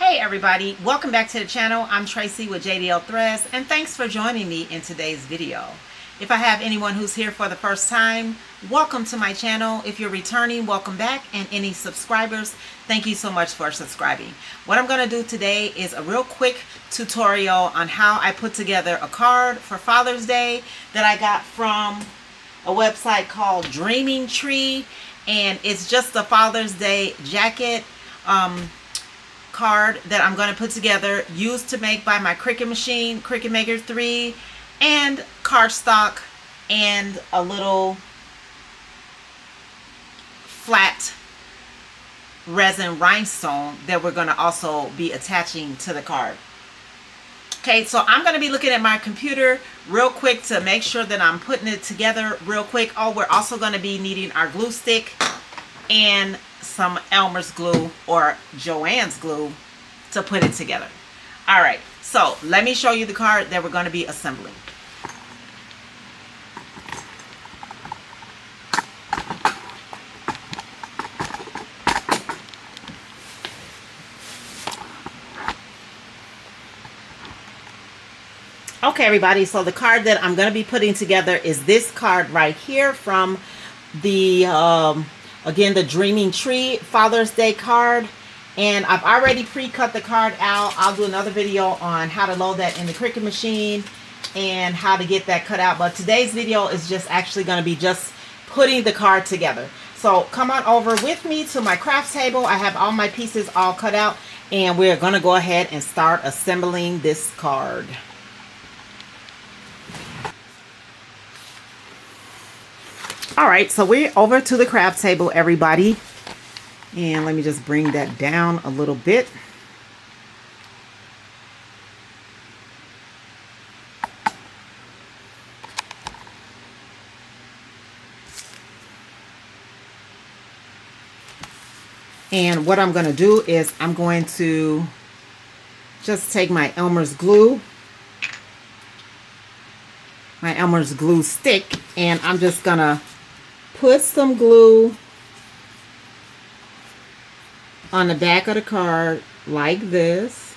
Hey everybody, welcome back to the channel. I'm Tracy with JDL Threads, and thanks for joining me in today's video. If I have anyone who's here for the first time, welcome to my channel. If you're returning, welcome back, and any subscribers, thank you so much for subscribing. What I'm going to do today is a real quick tutorial on how I put together a card for Father's Day that I got from a website called Dreaming Tree, and it's just a Father's Day jacket card that I'm going to put together, used to make by my Cricut machine, Cricut Maker 3, and cardstock, and a little flat resin rhinestone that we're going to also be attaching to the card. Okay, so I'm going to be looking at my computer real quick to make sure that I'm putting it together real quick. Oh, we're also going to be needing our glue stick and some Elmer's glue or Joann's glue to put it together. All right, so let me show you the card that we're going to be assembling. Okay, everybody, so the card that I'm going to be putting together is this card right here from the again, the Dreaming Tree Father's Day card. And I've already pre-cut the card out. I'll do another video on how to load that in the Cricut machine and how to get that cut out. But today's video is just actually going to be just putting the card together. So come on over with me to my craft table. I have all my pieces all cut out, and we're going to go ahead and start assembling this card. All right, so we're over to the craft table, everybody. And let me just bring that down a little bit. And what I'm going to do is I'm going to just take my Elmer's glue stick, and I'm just going to put some glue on the back of the card like this,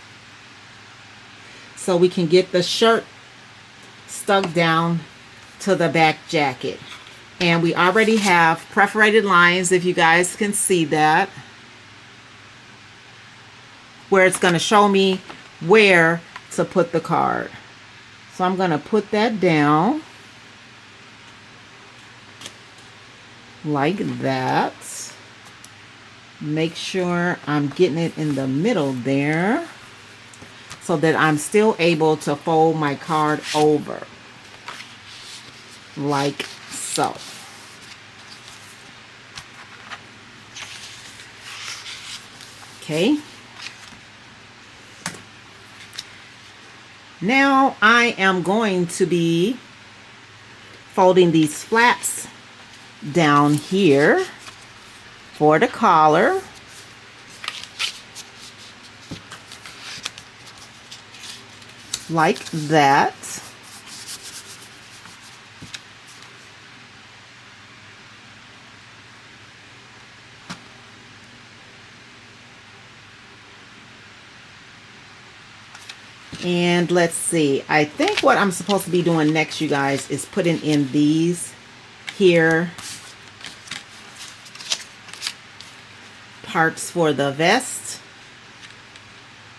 so we can get the shirt stuck down to the back jacket. And we already have perforated lines, if you guys can see that, where it's going to show me where to put the card. So I'm going to put that down like that. Make sure I'm getting it in the middle there so that I'm still able to fold my card over like so. Okay. Now I am going to be folding these flaps down here for the collar. Like that. And let's see, I think what I'm supposed to be doing next, you guys, is putting in these here parts for the vest.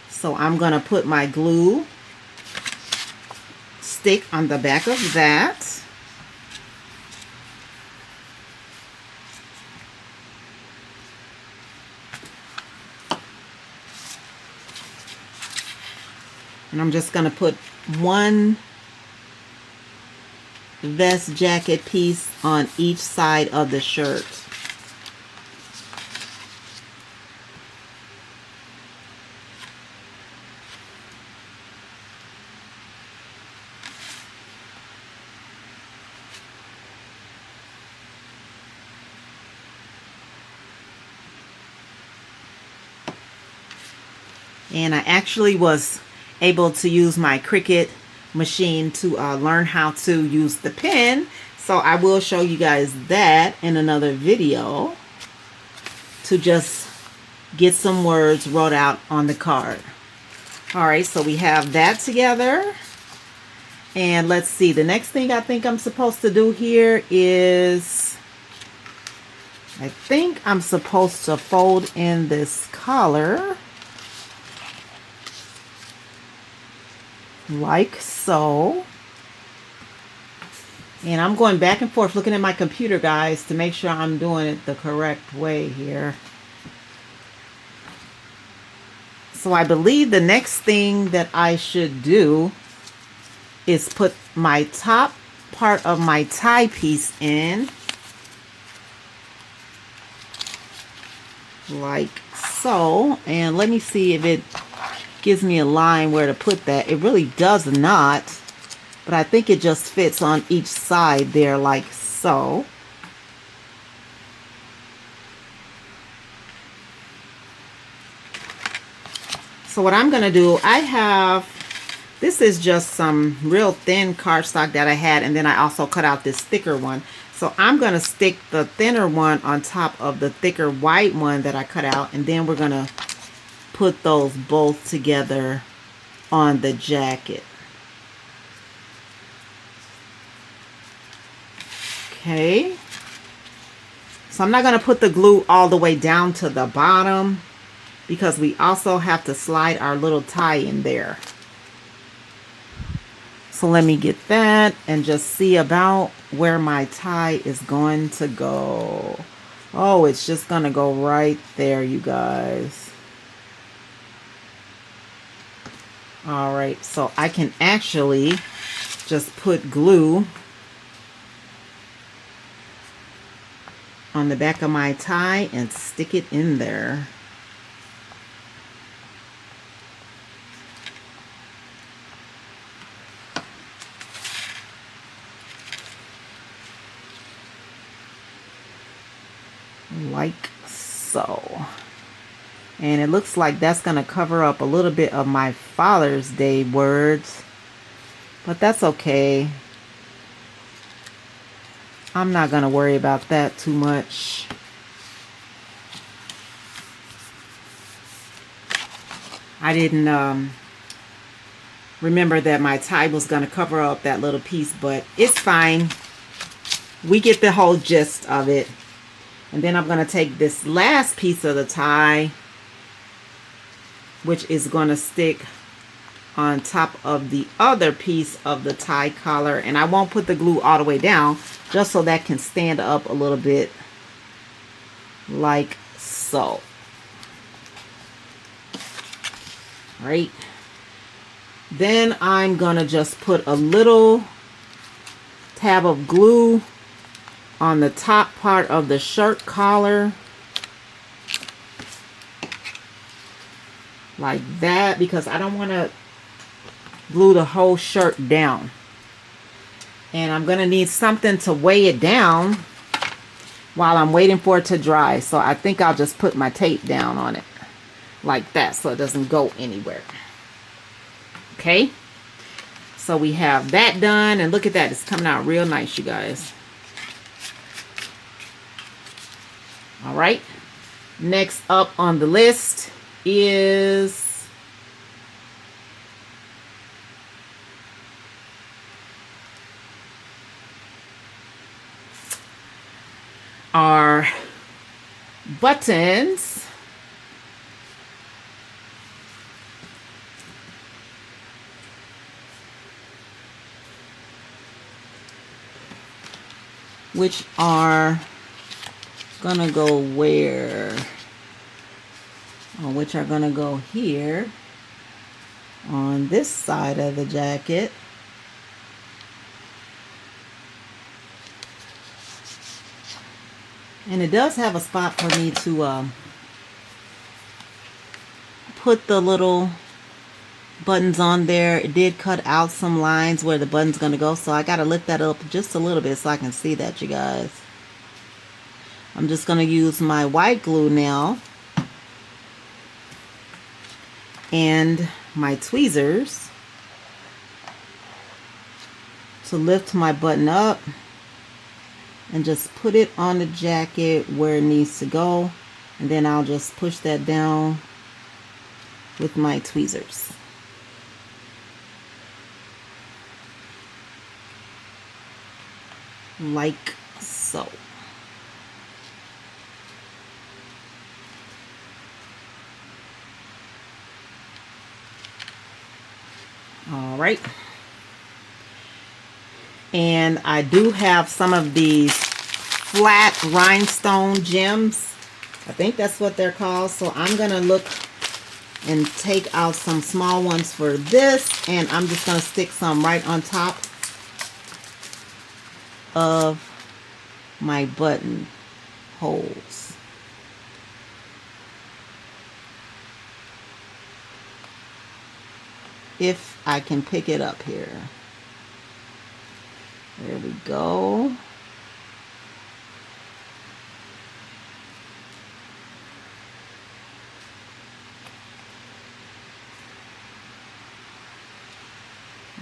So I'm going to put my glue stick on the back of that. And I'm just going to put one vest jacket piece on each side of the shirt. And I actually was able to use my Cricut machine to learn how to use the pen. So I will show you guys that in another video, to just get some words wrote out on the card. All right, so we have that together. And let's see, the next thing I think I'm supposed to do here is, I think I'm supposed to fold in this collar like so. And I'm going back and forth looking at my computer, guys, to make sure I'm doing it the correct way here. So I believe the next thing that I should do is put my top part of my tie piece in like so. And let me see if it gives me a line where to put that. It really does not, but I think it just fits on each side there like so. So what I'm gonna do, this is just some real thin cardstock that I had, and then I also cut out this thicker one. So I'm going to stick the thinner one on top of the thicker white one that I cut out, and then we're going to put those both together on the jacket. Okay. So I'm not going to put the glue all the way down to the bottom because we also have to slide our little tie in there. So let me get that and just see about where my tie is going to go. Oh, it's just going to go right there, you guys. All right, so I can actually just put glue on the back of my tie and stick it in there. Like so. And it looks like that's going to cover up a little bit of my Father's Day words, but that's okay. I'm not going to worry about that too much. I didn't remember that my tie was going to cover up that little piece, but it's fine. We get the whole gist of it. And then I'm going to take this last piece of the tie, which is going to stick on top of the other piece of the tie collar. And I won't put the glue all the way down, just so that can stand up a little bit like so. All right. Then I'm going to just put a little tab of glue on the top part of the shirt collar like that, because I don't want to glue the whole shirt down. And I'm going to need something to weigh it down while I'm waiting for it to dry. So I think I'll just put my tape down on it like that so it doesn't go anywhere. Okay, so we have that done, and look at that, it's coming out real nice, you guys. All right, next up on the list is our buttons. Which are gonna go where? Which are gonna go here on this side of the jacket. And it does have a spot for me to put the little buttons on there. It did cut out some lines where the button's gonna go, so I gotta lift that up just a little bit so I can see that, you guys. I'm just gonna use my white glue now and my tweezers to lift my button up and just put it on the jacket where it needs to go. And then I'll just push that down with my tweezers. Like so. All right. And I do have some of these flat rhinestone gems. I think that's what they're called. So I'm going to look and take out some small ones for this. And I'm just going to stick some right on top of my button holes. If I can pick it up here. There we go.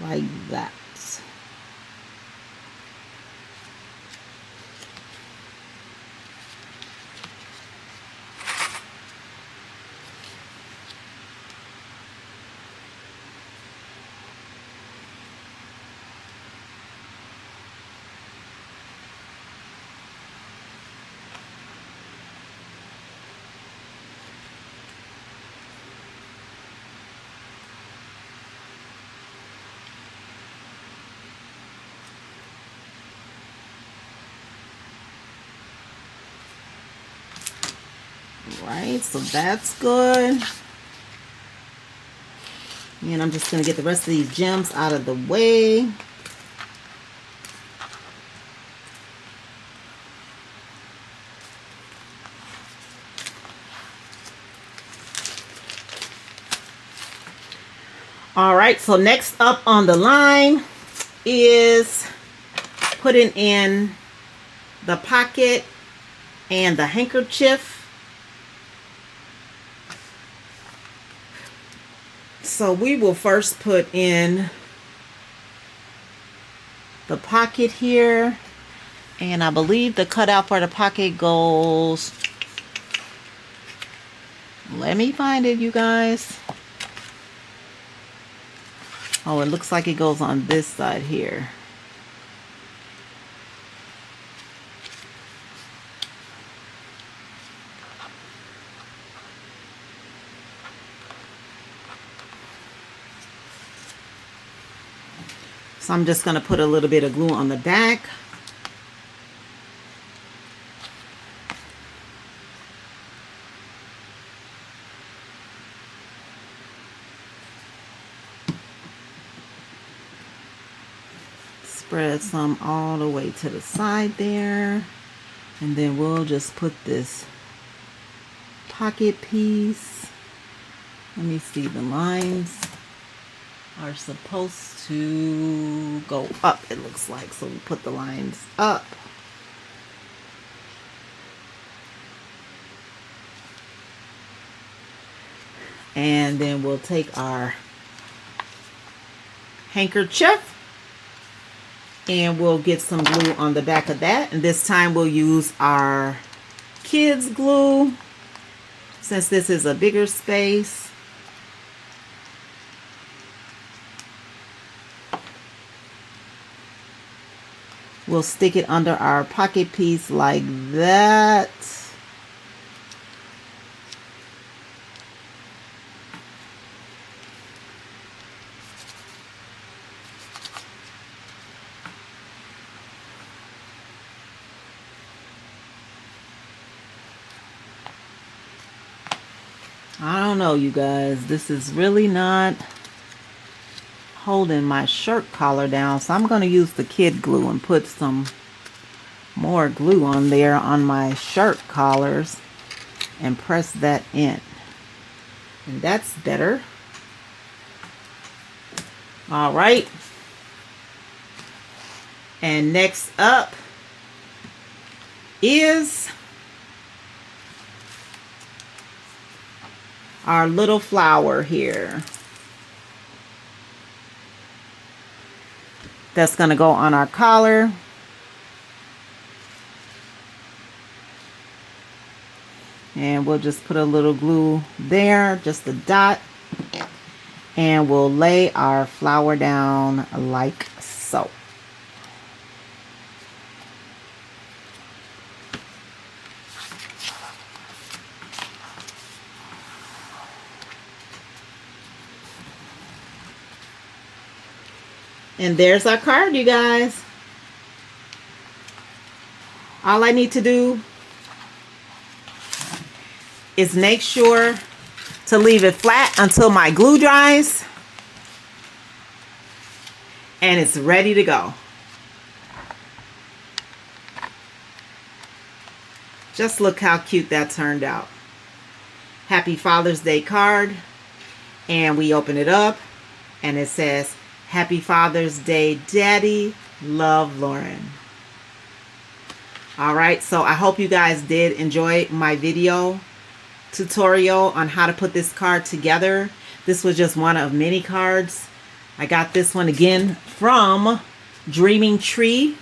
Like that. Right, so that's good. And I'm just going to get the rest of these gems out of the way. All right, so next up on the line is putting in the pocket and the handkerchief. So we will first put in the pocket here, and I believe the cutout for the pocket goes, let me find it, you guys. Oh, it looks like it goes on this side here. So I'm just going to put a little bit of glue on the back. Spread some all the way to the side there. And then we'll just put this pocket piece. Let me see, the lines are supposed to go up, it looks like. So we put the lines up. And then we'll take our handkerchief and we'll get some glue on the back of that. And this time we'll use our kids glue since this is a bigger space. We'll stick it under our pocket piece like that. I don't know, you guys. This is really not holding my shirt collar down. So I'm going to use the kid glue and put some more glue on there on my shirt collars and press that in. And that's better. All right. And next up is our little flower here. That's going to go on our collar. And we'll just put a little glue there, just a dot. And we'll lay our flower down like so. And there's our card, you guys. All I need to do is make sure to leave it flat until my glue dries. And it's ready to go. Just look how cute that turned out. Happy Father's Day card. And we open it up and it says, Happy Father's Day, Daddy. Love, Lauren. All right, so I hope you guys did enjoy my video tutorial on how to put this card together. This was just one of many cards. I got this one again from Dreaming Tree.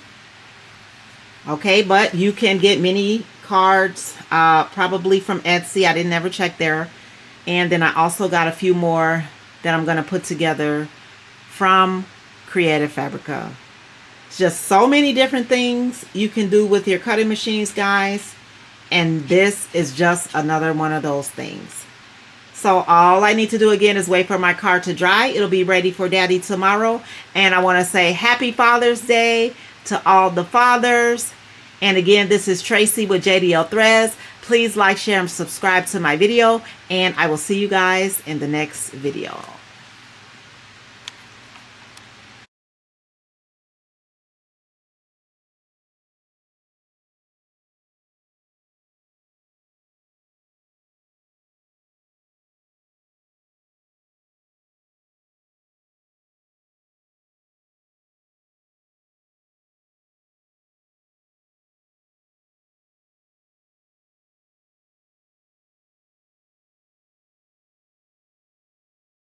Okay, but you can get many cards probably from Etsy. I didn't ever check there. And then I also got a few more that I'm going to put together from Creative Fabrica. Just so many different things you can do with your cutting machines, guys. And this is just another one of those things. So all I need to do again is wait for my card to dry. It'll be ready for Daddy tomorrow. And I want to say Happy Father's Day to all the fathers. And again, this is Tracy with JDL Threads. Please like, share, and subscribe to my video. And I will see you guys in the next video.